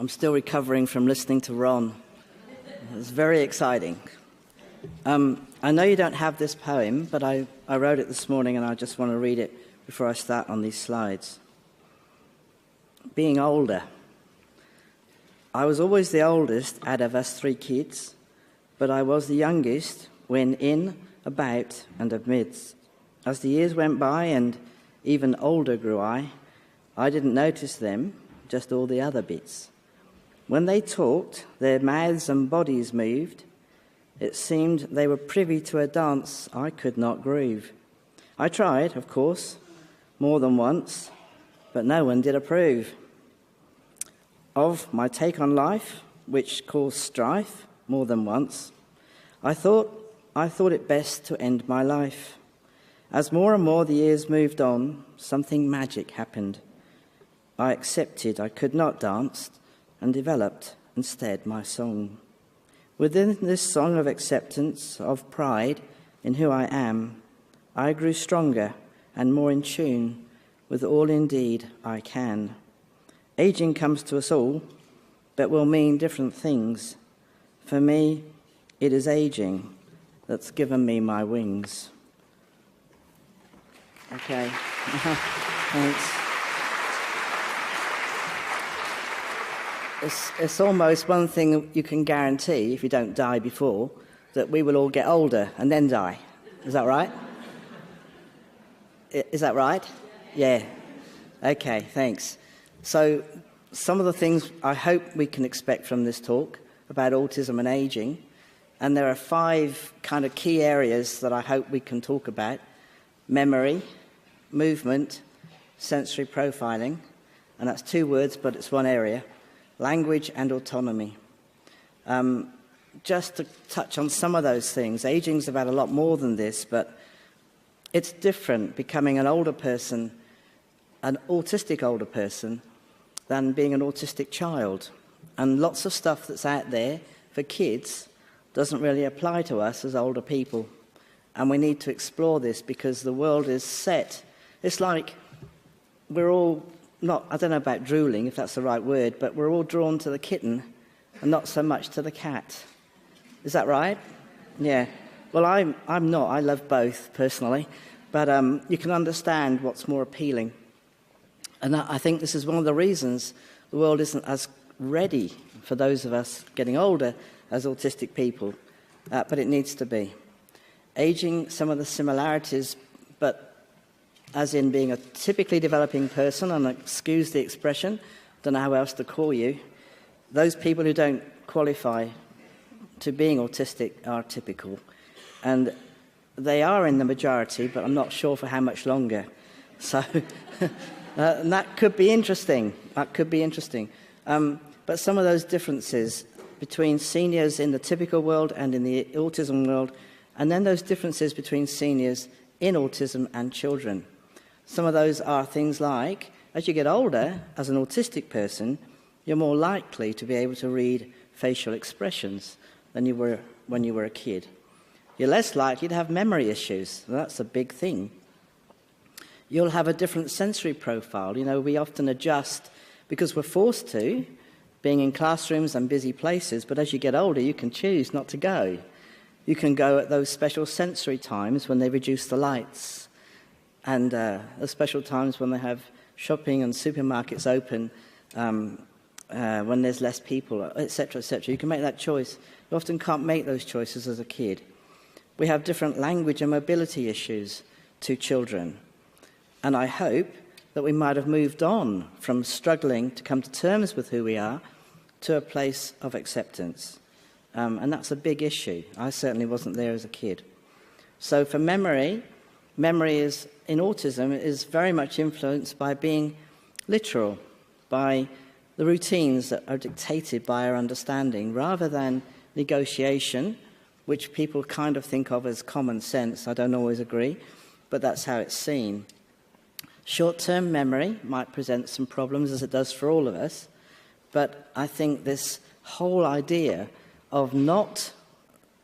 I'm still recovering from listening to Ron. It's very exciting. I know you don't have this poem, but I wrote it this morning and I just want to read it before I start on these slides. Being older. I was always the oldest out of us 3 kids, but I was the youngest when in, about, and amidst. As the years went by and even older grew I didn't notice them, just all the other bits. When they talked, their mouths and bodies moved. It seemed they were privy to a dance I could not groove. I tried, of course, more than once, but no one did approve of my take on life, which caused strife more than once. I thought it best to end my life. As more and more the years moved on, something magic happened. I accepted I could not dance and developed instead my song. Within this song of acceptance, of pride in who I am, I grew stronger and more in tune with all indeed I can. Aging comes to us all, but will mean different things. For me, it is aging that's given me my wings. Okay, thanks. It's almost one thing you can guarantee, if you don't die before, that we will all get older and then die. Is that right? Is that right? Yeah. Okay, thanks. So some of the things I hope we can expect from this talk about autism and ageing, and there are 5 kind of key areas that I hope we can talk about: memory, movement, sensory profiling, and that's 2 words, but it's one area, language and autonomy. Just to touch on some of those things, aging's about a lot more than this, but it's different becoming an older person, an autistic older person, than being an autistic child. And lots of stuff that's out there for kids doesn't really apply to us as older people. And we need to explore this because the world is set. It's like we're all not, I don't know about drooling, if that's the right word, but we're all drawn to the kitten and not so much to the cat. Is that right? Yeah. Well, I'm not. I love both, personally. But you can understand what's more appealing. And I think this is one of the reasons the world isn't as ready for those of us getting older as autistic people, but it needs to be. Aging, some of the similarities, but as in being a typically developing person, and excuse the expression, don't know how else to call you, those people who don't qualify to being autistic are typical. And they are in the majority, but I'm not sure for how much longer. So and that could be interesting. That could be interesting. But some of those differences between seniors in the typical world and in the autism world, and then those differences between seniors in autism and children. Some of those are things like, as you get older, as an autistic person, you're more likely to be able to read facial expressions than you were when you were a kid. You're less likely to have memory issues. That's a big thing. You'll have a different sensory profile. You know, we often adjust because we're forced to, being in classrooms and busy places, but as you get older, you can choose not to go. You can go at those special sensory times when they reduce the lights, and those special times when they have shopping and supermarkets open, when there's less people, etc., etc. You can make that choice. You often can't make those choices as a kid. We have different language and mobility issues to children. And I hope that we might have moved on from struggling to come to terms with who we are to a place of acceptance. And that's a big issue. I certainly wasn't there as a kid. So for memory is, in autism, is very much influenced by being literal, by the routines that are dictated by our understanding, rather than negotiation, which people kind of think of as common sense. I don't always agree, but that's how it's seen. Short-term memory might present some problems, as it does for all of us, but I think this whole idea of not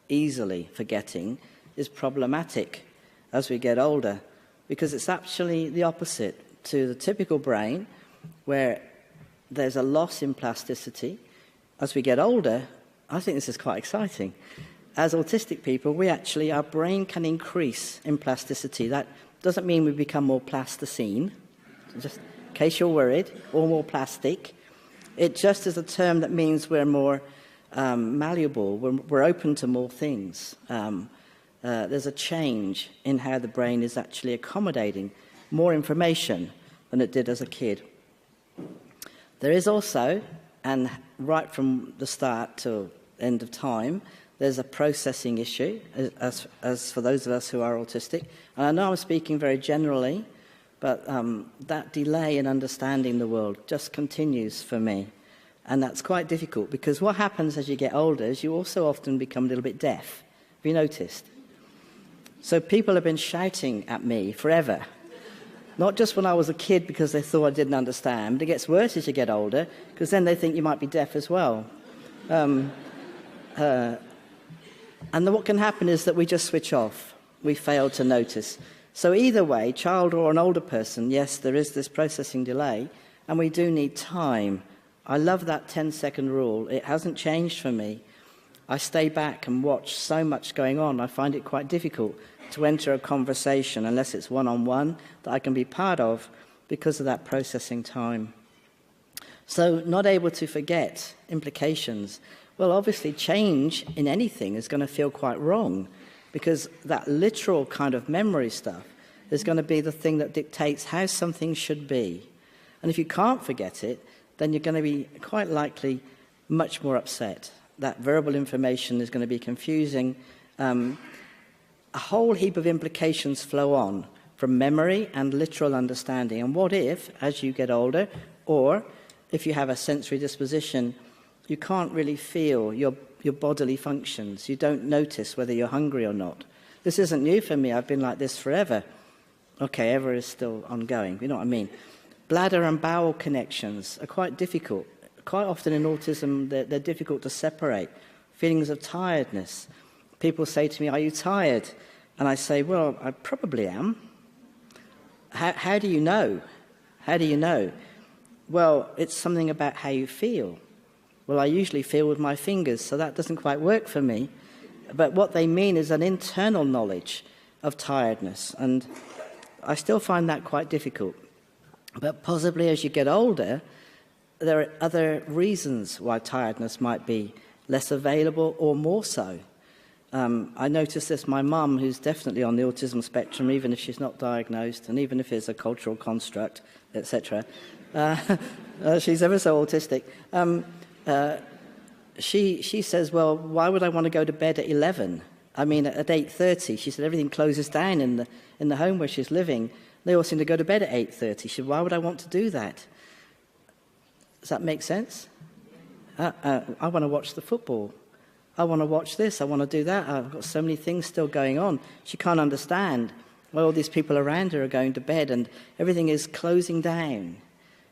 easily forgetting is problematic as we get older, because it's actually the opposite to the typical brain, where there's a loss in plasticity. As we get older, I think this is quite exciting. As autistic people, our brain can increase in plasticity. That doesn't mean we become more plasticine, just in case you're worried, or more plastic. It just is a term that means we're more malleable, we're open to more things. There's a change in how the brain is actually accommodating more information than it did as a kid. There is also, and right from the start to end of time, there's a processing issue, as for those of us who are autistic. And I know I'm speaking very generally, but that delay in understanding the world just continues for me. And that's quite difficult, because what happens as you get older is you also often become a little bit deaf. Have you noticed? So people have been shouting at me forever. Not just when I was a kid because they thought I didn't understand, but it gets worse as you get older, because then they think you might be deaf as well. And then what can happen is that we just switch off. We fail to notice. So either way, child or an older person, yes, there is this processing delay, and we do need time. I love that 10-second rule. It hasn't changed for me. I stay back and watch so much going on. I find it quite difficult to enter a conversation unless it's one-on-one that I can be part of because of that processing time. So not able to forget implications. Well, obviously change in anything is going to feel quite wrong, because that literal kind of memory stuff is going to be the thing that dictates how something should be. And if you can't forget it, then you're going to be quite likely much more upset. That verbal information is going to be confusing. A whole heap of implications flow on from memory and literal understanding. And what if, as you get older, or if you have a sensory disposition, you can't really feel your bodily functions. You don't notice whether you're hungry or not. This isn't new for me. I've been like this forever. Okay, ever is still ongoing. You know what I mean? Bladder and bowel connections are quite difficult. Quite often in autism, they're difficult to separate. Feelings of tiredness. People say to me, "Are you tired?" And I say, "Well, I probably am." How do you know? How do you know? Well, it's something about how you feel. Well, I usually feel with my fingers, so that doesn't quite work for me. But what they mean is an internal knowledge of tiredness, and I still find that quite difficult. But possibly as you get older, there are other reasons why tiredness might be less available or more so. I noticed this, my mum, who's definitely on the autism spectrum, even if she's not diagnosed, and even if it's a cultural construct, etc. She's ever so autistic. She says, well, why would I want to go to bed at 11? I mean, at 8:30, she said everything closes down in the home where she's living. They all seem to go to bed at 8:30. She said, why would I want to do that? Does that make sense? I want to watch the football. I want to watch this. I want to do that. I've got so many things still going on. She can't understand why all these people around her are going to bed and everything is closing down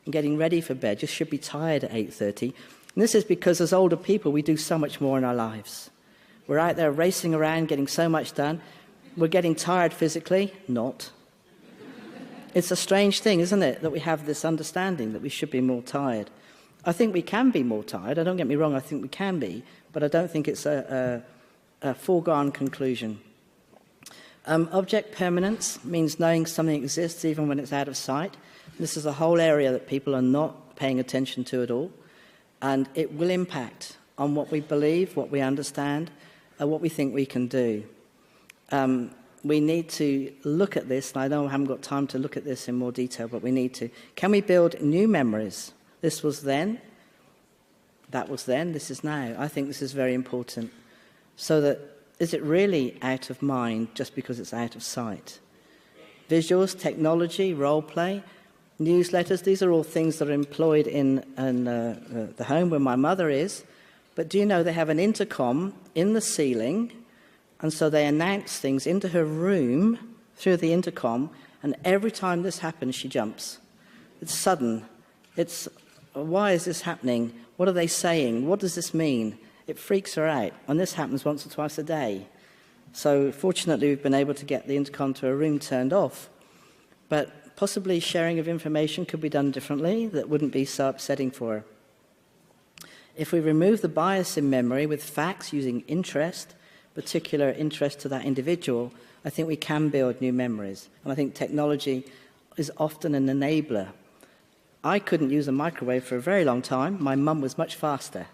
and getting ready for bed. Just should be tired at 8:30. And this is because as older people, we do so much more in our lives. We're out there racing around, getting so much done. We're getting tired physically? Not. It's a strange thing, isn't it, that we have this understanding that we should be more tired. I think we can be more tired. Don't get me wrong, I think we can be, but I don't think it's a foregone conclusion. Object permanence means knowing something exists even when it's out of sight. This is a whole area that people are not paying attention to at all, and it will impact on what we believe, what we understand, and what we think we can do. We need to look at this, and I know I haven't got time to look at this in more detail, but we need to. Can we build new memories? This was then, that was then, this is now. I think this is very important. So that, is it really out of mind just because it's out of sight? Visuals, technology, role play, newsletters, these are all things that are employed in the home where my mother is. But do you know they have an intercom in the ceiling, and so they announce things into her room through the intercom, and every time this happens, she jumps. It's sudden. It's, why is this happening? What are they saying? What does this mean? It freaks her out, and this happens once or twice a day. So fortunately, we've been able to get the intercom to her room turned off. But Possibly sharing of information could be done differently that wouldn't be so upsetting for her. If we remove the bias in memory with facts using interest, particular interest to that individual, I think we can build new memories. And I think technology is often an enabler. I couldn't use a microwave for a very long time. My mum was much faster.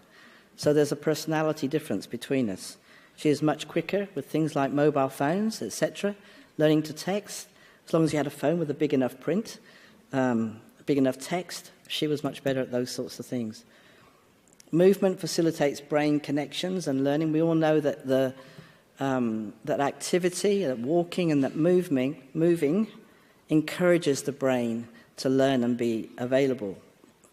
So there's a personality difference between us. She is much quicker with things like mobile phones, etc., learning to text. As long as you had a phone with a big enough print, big enough text, she was much better at those sorts of things. Movement facilitates brain connections and learning. We all know that that activity, that walking and that moving encourages the brain to learn and be available.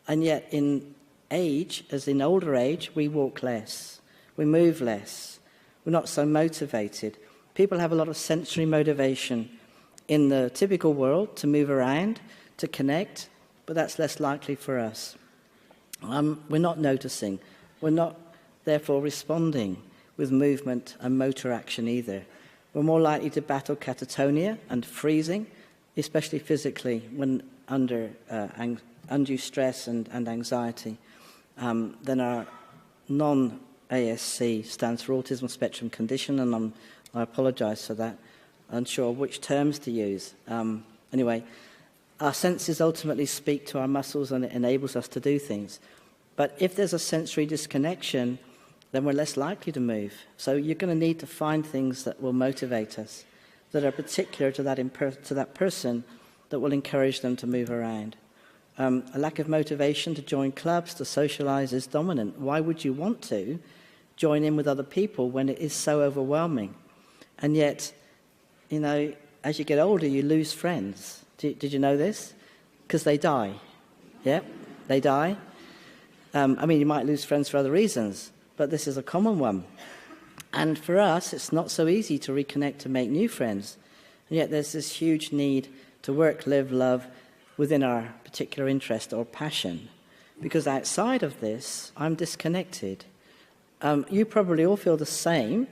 And yet in age, as in older age, we walk less, we move less, we're not so motivated. People have a lot of sensory motivation in the typical world to move around, to connect, but that's less likely for us. We're not noticing. We're not, therefore, responding with movement and motor action either. We're more likely to battle catatonia and freezing, especially physically, when under undue stress and anxiety, than our non-ASC, stands for Autism Spectrum Condition, and I apologise for that. Unsure which terms to use. Anyway, our senses ultimately speak to our muscles and it enables us to do things. But if there's a sensory disconnection, then we're less likely to move. So you're going to need to find things that will motivate us, that are particular to that person, that will encourage them to move around. A lack of motivation to join clubs, to socialise is dominant. Why would you want to join in with other people when it is so overwhelming? And yet, you know, as you get older, you lose friends. Did you know this? Because they die. Yeah, they die. I mean, you might lose friends for other reasons, but this is a common one. And for us, it's not so easy to reconnect and make new friends. And yet there's this huge need to work, live, love within our particular interest or passion. Because outside of this, I'm disconnected. You probably all feel the same,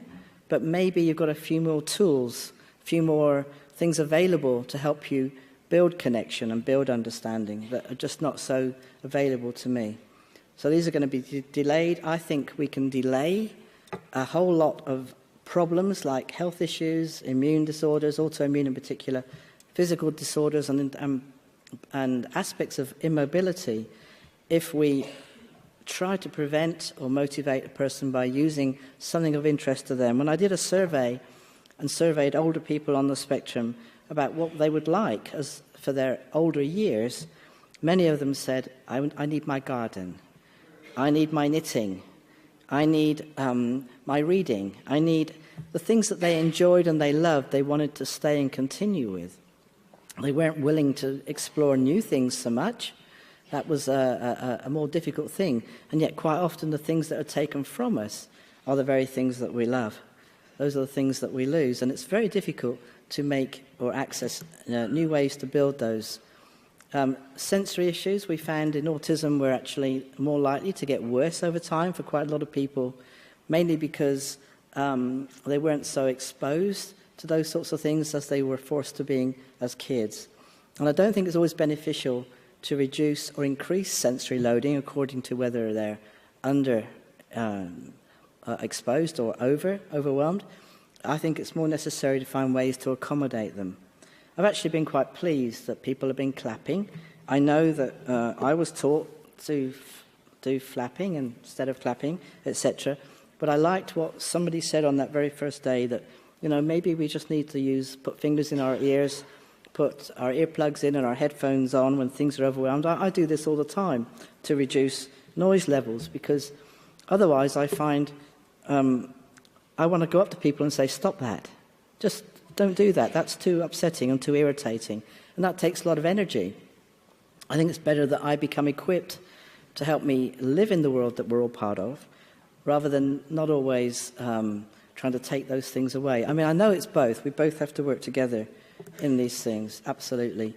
but maybe you've got a few more tools, a few more things available to help you build connection and build understanding that are just not so available to me. So these are going to be delayed. I think we can delay a whole lot of problems like health issues, immune disorders, autoimmune in particular, physical disorders and aspects of immobility if we try to prevent or motivate a person by using something of interest to them. When I did a survey and surveyed older people on the spectrum about what they would like as for their older years, many of them said, I need my garden, I need my knitting, I need my reading, I need the things that they enjoyed and they loved, they wanted to stay and continue with. They weren't willing to explore new things so much. That was a more difficult thing. And yet quite often the things that are taken from us are the very things that we love. Those are the things that we lose. And it's very difficult to make or access new ways to build those. Sensory issues we found in autism were actually more likely to get worse over time for quite a lot of people, mainly because they weren't so exposed to those sorts of things as they were forced to being as kids. And I don't think it's always beneficial to reduce or increase sensory loading according to whether they're under exposed or overwhelmed. I think it's more necessary to find ways to accommodate them. I've actually been quite pleased that people have been clapping. I know that I was taught to do flapping instead of clapping, etc. But I liked what somebody said on that very first day, that maybe we just need to put fingers in our ears, put our earplugs in and our headphones on when things are overwhelmed. I do this all the time to reduce noise levels, because otherwise I find I want to go up to people and say, stop that. Just don't do that. That's too upsetting and too irritating. And that takes a lot of energy. I think it's better that I become equipped to help me live in the world that we're all part of, rather than not always trying to take those things away. I mean, I know it's both. We both have to work together in these things, absolutely.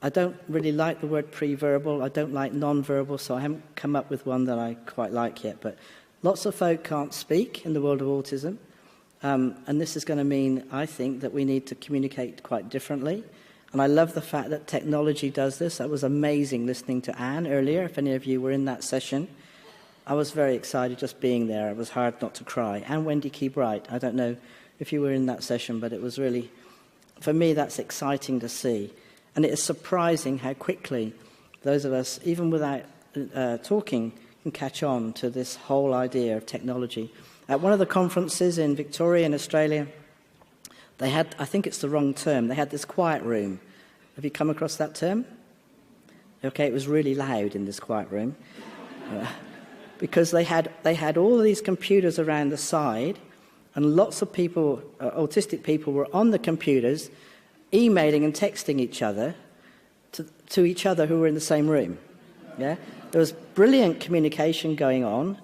I don't really like the word pre-verbal. I don't like non-verbal, so I haven't come up with one that I quite like yet. But lots of folk can't speak in the world of autism, and this is going to mean, I think, that we need to communicate quite differently. And I love the fact that technology does this. That was amazing listening to Anne earlier, if any of you were in that session. I was very excited just being there. It was hard not to cry. And Wendy Key-Bright, I don't know if you were in that session, but it was really, for me, that's exciting to see. And it is surprising how quickly those of us, even without talking, can catch on to this whole idea of technology. At one of the conferences in Victoria in Australia, they had, I think it's the wrong term, they had this quiet room. Have you come across that term? Okay, it was really loud in this quiet room. Because they had all of these computers around the side, and lots of people, autistic people, were on the computers, emailing and texting each other to each other who were in the same room. Yeah, there was brilliant communication going on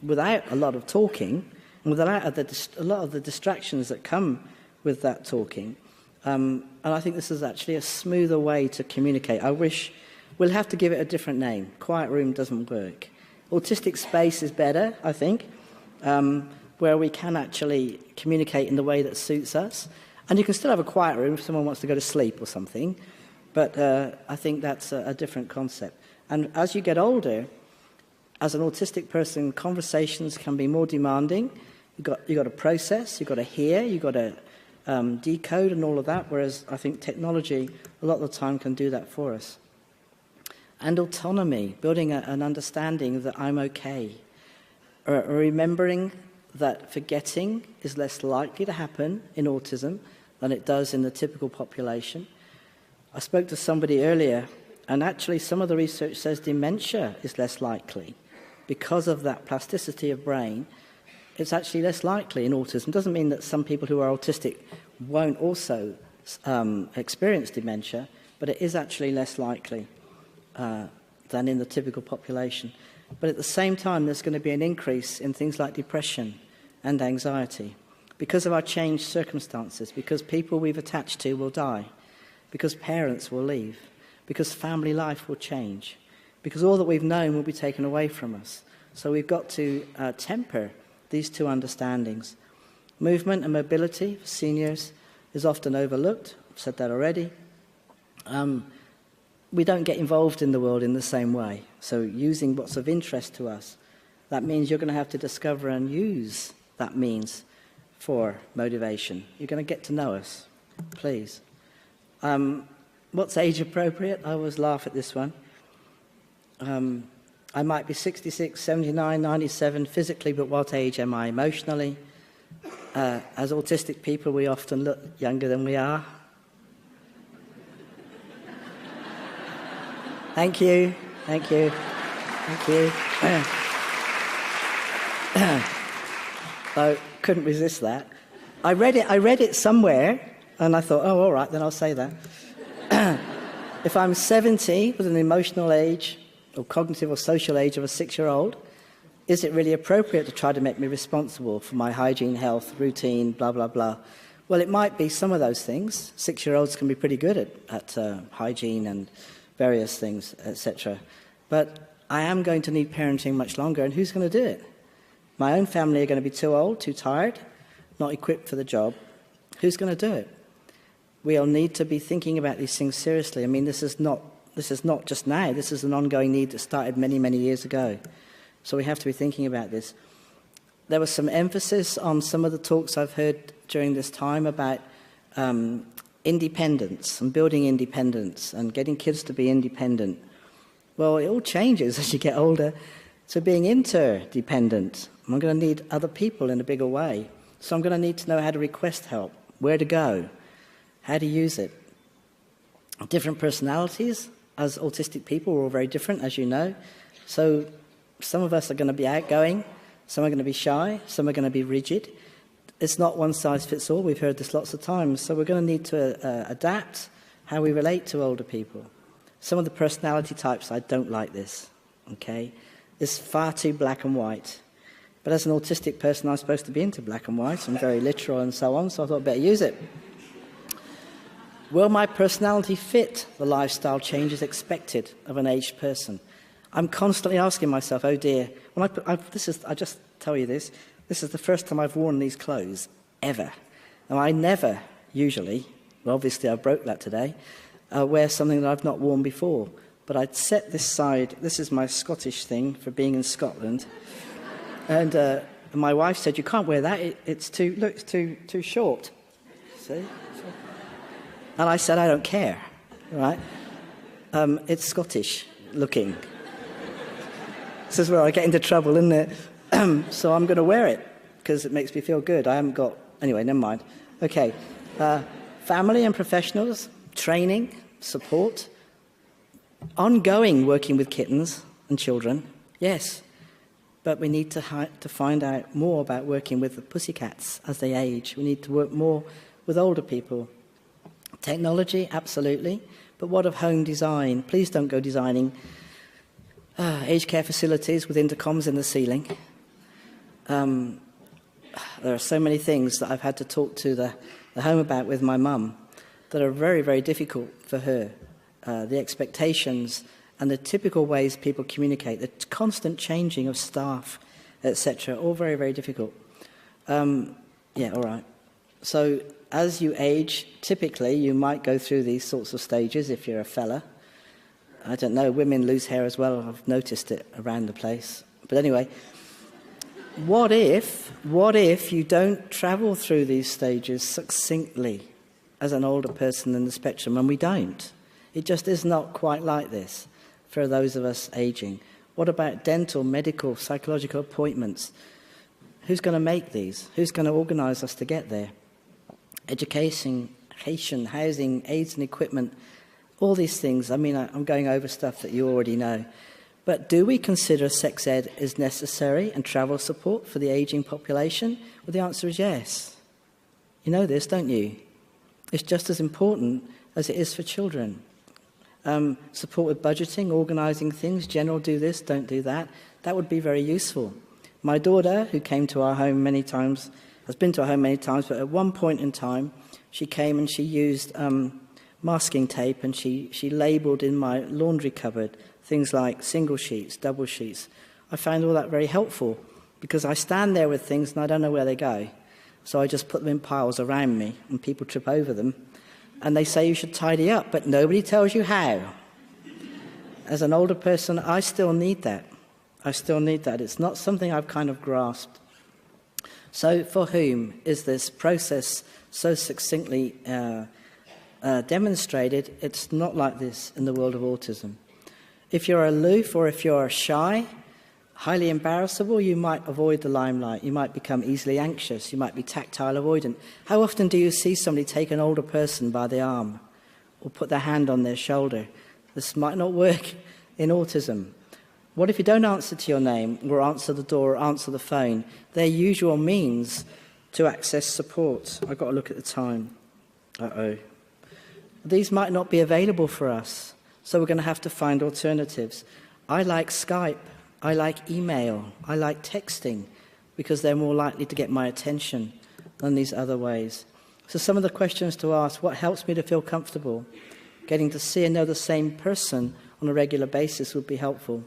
without a lot of talking, and without a lot of the distractions that come with that talking. And I think this is actually a smoother way to communicate. I wish we'll have to give it a different name. Quiet room doesn't work. Autistic space is better, I think, where we can actually communicate in the way that suits us. And you can still have a quiet room if someone wants to go to sleep or something, but I think that's a different concept. And as you get older, as an autistic person, conversations can be more demanding. You've got to process, you've got to hear, you've got to decode and all of that, whereas I think technology a lot of the time can do that for us. And autonomy, building an understanding that I'm okay. Remembering that forgetting is less likely to happen in autism than it does in the typical population. I spoke to somebody earlier, and actually some of the research says dementia is less likely. Because of that plasticity of brain, it's actually less likely in autism. It doesn't mean that some people who are autistic won't also experience dementia, but it is actually less likely than in the typical population. But at the same time, there's going to be an increase in things like depression and anxiety because of our changed circumstances, because people we've attached to will die, because parents will leave, because family life will change, because all that we've known will be taken away from us. So we've got to temper these two understandings. Movement and mobility for seniors is often overlooked. I've said that already. We don't get involved in the world in the same way. So using what's of interest to us, that means you're going to have to discover and use that means for motivation. You're going to get to know us, please. What's age appropriate? I always laugh at this one. I might be 66, 79, 97 physically, but what age am I emotionally? As autistic people, we often look younger than we are. Thank you, thank you, thank you. I couldn't resist that. I read it somewhere, and I thought, oh, all right, then I'll say that. If I'm 70 with an emotional age or cognitive or social age of a 6-year-old, is it really appropriate to try to make me responsible for my hygiene, health, routine, blah, blah, blah? Well, it might be some of those things. 6-year-olds can be pretty good at hygiene and various things, etc. But I am going to need parenting much longer, and who's going to do it? My own family are going to be too old, too tired, not equipped for the job. Who's going to do it? We'll need to be thinking about these things seriously. I mean, this is not just now. This is an ongoing need that started many, many years ago. So we have to be thinking about this. There was some emphasis on some of the talks I've heard during this time about independence and building independence and getting kids to be independent. Well, it all changes as you get older to being interdependent. I'm going to need other people in a bigger way. So I'm going to need to know how to request help, where to go, how to use it. Different personalities. As autistic people, we're all very different, as you know. So some of us are going to be outgoing, some are going to be shy, some are going to be rigid. It's not one size fits all. We've heard this lots of times. So we're going to need to adapt how we relate to older people. Some of the personality types, I don't like this, okay? It's far too black and white. But as an autistic person, I'm supposed to be into black and white and very literal and so on, so I thought I'd better use it. Will my personality fit the lifestyle changes expected of an aged person? I'm constantly asking myself, oh dear, when I just tell you this is the first time I've worn these clothes, ever. Now, I never, usually, well, obviously I broke that today, wear something that I've not worn before. But I'd set this side. This is my Scottish thing for being in Scotland. And my wife said, you can't wear that. It's too short. See? And I said, I don't care. Right? It's Scottish looking. This is where I get into trouble, isn't it? So I'm going to wear it because it makes me feel good. I haven't got... Anyway, never mind. Okay. Family and professionals, training, support, ongoing working with kittens and children, yes. But we need to find out more about working with the pussycats as they age. We need to work more with older people. Technology, absolutely. But what of home design? Please don't go designing aged care facilities with intercoms in the ceiling. There are so many things that I've had to talk to the home about with my mum that are very, very difficult for her. The expectations and the typical ways people communicate, the constant changing of staff, etc., all very, very difficult. Yeah, all right. So as you age, typically you might go through these sorts of stages if you're a fella. I don't know, women lose hair as well. I've noticed it around the place. But anyway, what if you don't travel through these stages succinctly as an older person in the spectrum, and we don't? It just is not quite like this for those of us aging. What about dental, medical, psychological appointments? Who's going to make these? Who's going to organise us to get there? Education, housing, aids and equipment, all these things. I mean, I'm going over stuff that you already know. But do we consider sex ed is necessary and travel support for the ageing population? Well, the answer is yes. You know this, don't you? It's just as important as it is for children. Support with budgeting, organising things, general do this, don't do that. That would be very useful. My daughter, who came to our home many times, has been to our home many times, but at one point in time, she came and she used masking tape and she labelled in my laundry cupboard things like single sheets, double sheets. I found all that very helpful because I stand there with things and I don't know where they go. So I just put them in piles around me and people trip over them. And they say you should tidy up, but nobody tells you how. As an older person, I still need that. I still need that. It's not something I've kind of grasped. So for whom is this process so succinctly demonstrated? It's not like this in the world of autism. If you're aloof or if you're shy, highly embarrassable, you might avoid the limelight. You might become easily anxious. You might be tactile avoidant. How often do you see somebody take an older person by the arm or put their hand on their shoulder? This might not work in autism. What if you don't answer to your name or answer the door or answer the phone? They're usual means to access support. I've got to look at the time. Uh-oh. These might not be available for us, so we're going to have to find alternatives. I like Skype. I like email, I like texting, because they're more likely to get my attention than these other ways. So some of the questions to ask: what helps me to feel comfortable? Getting to see and know the same person on a regular basis would be helpful.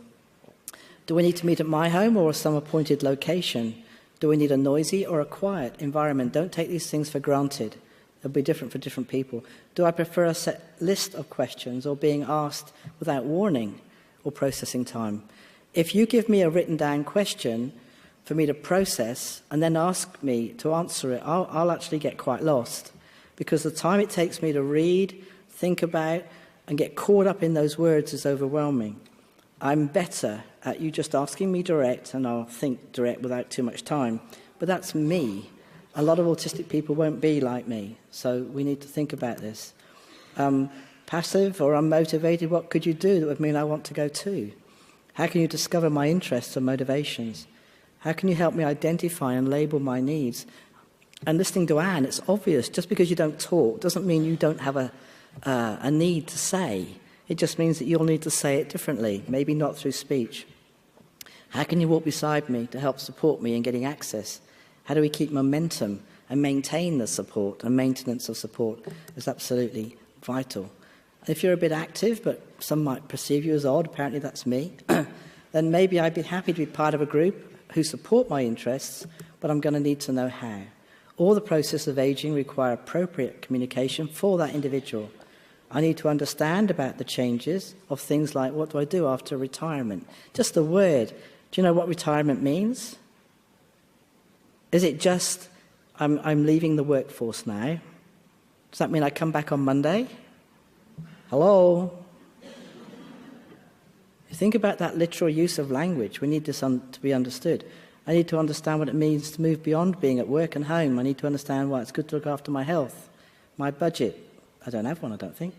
Do we need to meet at my home or some appointed location? Do we need a noisy or a quiet environment? Don't take these things for granted. They'll be different for different people. Do I prefer a set list of questions or being asked without warning or processing time? If you give me a written down question for me to process and then ask me to answer it, I'll actually get quite lost, because the time it takes me to read, think about, and get caught up in those words is overwhelming. I'm better at you just asking me direct, and I'll think direct without too much time. But that's me. A lot of autistic people won't be like me, so we need to think about this. Passive or unmotivated, what could you do that would mean I want to go too? How can you discover my interests and motivations? How can you help me identify and label my needs? And listening to Anne, it's obvious. Just because you don't talk doesn't mean you don't have a need to say. It just means that you'll need to say it differently, maybe not through speech. How can you walk beside me to help support me in getting access? How do we keep momentum and maintain the support? And maintenance of support is absolutely vital. If you're a bit active, but some might perceive you as odd, apparently that's me, then maybe I'd be happy to be part of a group who support my interests, but I'm going to need to know how. All the process of ageing require appropriate communication for that individual. I need to understand about the changes of things like, what do I do after retirement? Just the word. Do you know what retirement means? Is it just, I'm leaving the workforce now? Does that mean I come back on Monday? Hello? Think about that literal use of language. We need this to be understood. I need to understand what it means to move beyond being at work and home. I need to understand why it's good to look after my health, my budget. I don't have one, I don't think.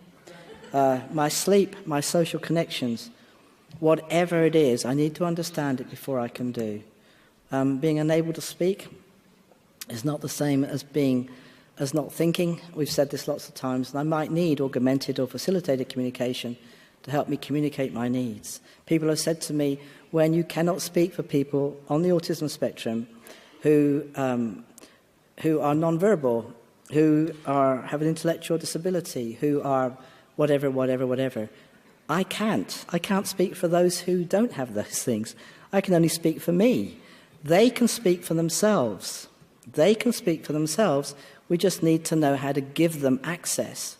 My sleep, my social connections. Whatever it is, I need to understand it before I can do. Being unable to speak is not the same as not thinking. We've said this lots of times, and I might need augmented or facilitated communication to help me communicate my needs. People have said to me, when you cannot speak for people on the autism spectrum who are non-verbal, who have an intellectual disability, who are whatever, I can't speak for those who don't have those things. I can only speak for me. They can speak for themselves. We just need to know how to give them access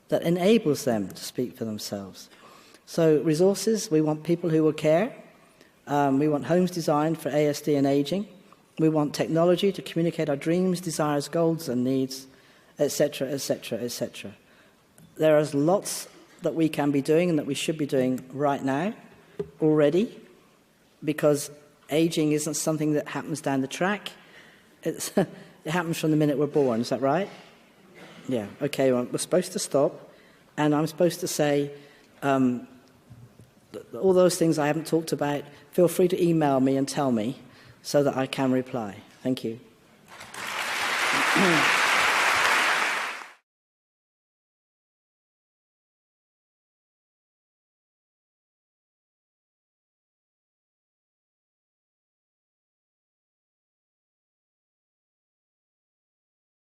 that enables them to speak for themselves. So resources, we want people who will care. We want homes designed for ASD and ageing. We want technology to communicate our dreams, desires, goals and needs, etc., etc., etc. There is lots that we can be doing and that we should be doing right now already, because ageing isn't something that happens down the track. It happens from the minute we're born. Is that right? Yeah. Okay, well, we're supposed to stop, and I'm supposed to say all those things I haven't talked about. Feel free to email me and tell me so that I can reply. Thank you.